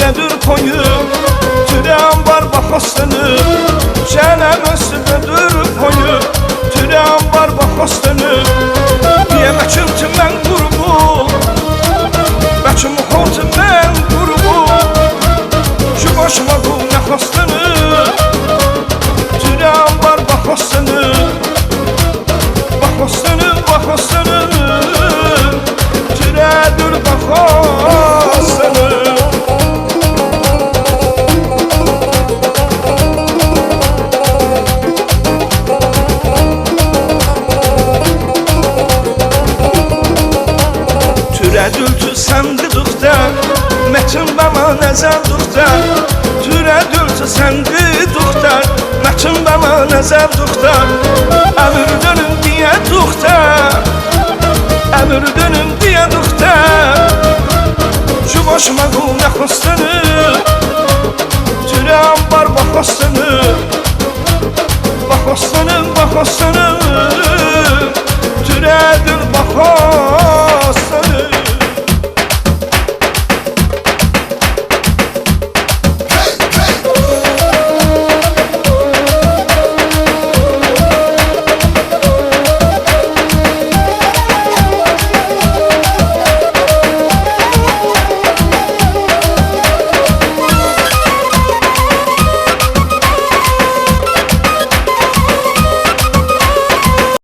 üstüdür koyun, türem var bak aslanım. Çenem üstüdür koyun, türem var bak aslanım. Yemekim tümden grubu, beçim hortum ben grubu. Şu başıma bu ne aslanım, türem var bak aslanım. Bak aslanım, bak aslanım, türedir bak aslanım. Türədültü səndiduqda, mətin bəma nəzər duqda. Türədültü səndiduqda, mətin bəma nəzər duqda. Əmir dönüm deyə duqda, əmir dönüm deyə duqda. Şu başıma qul nə xəstənir, türəm var bax xəstənir. Bax xəstənir, bax xəstənir, türədir bax xəstənir.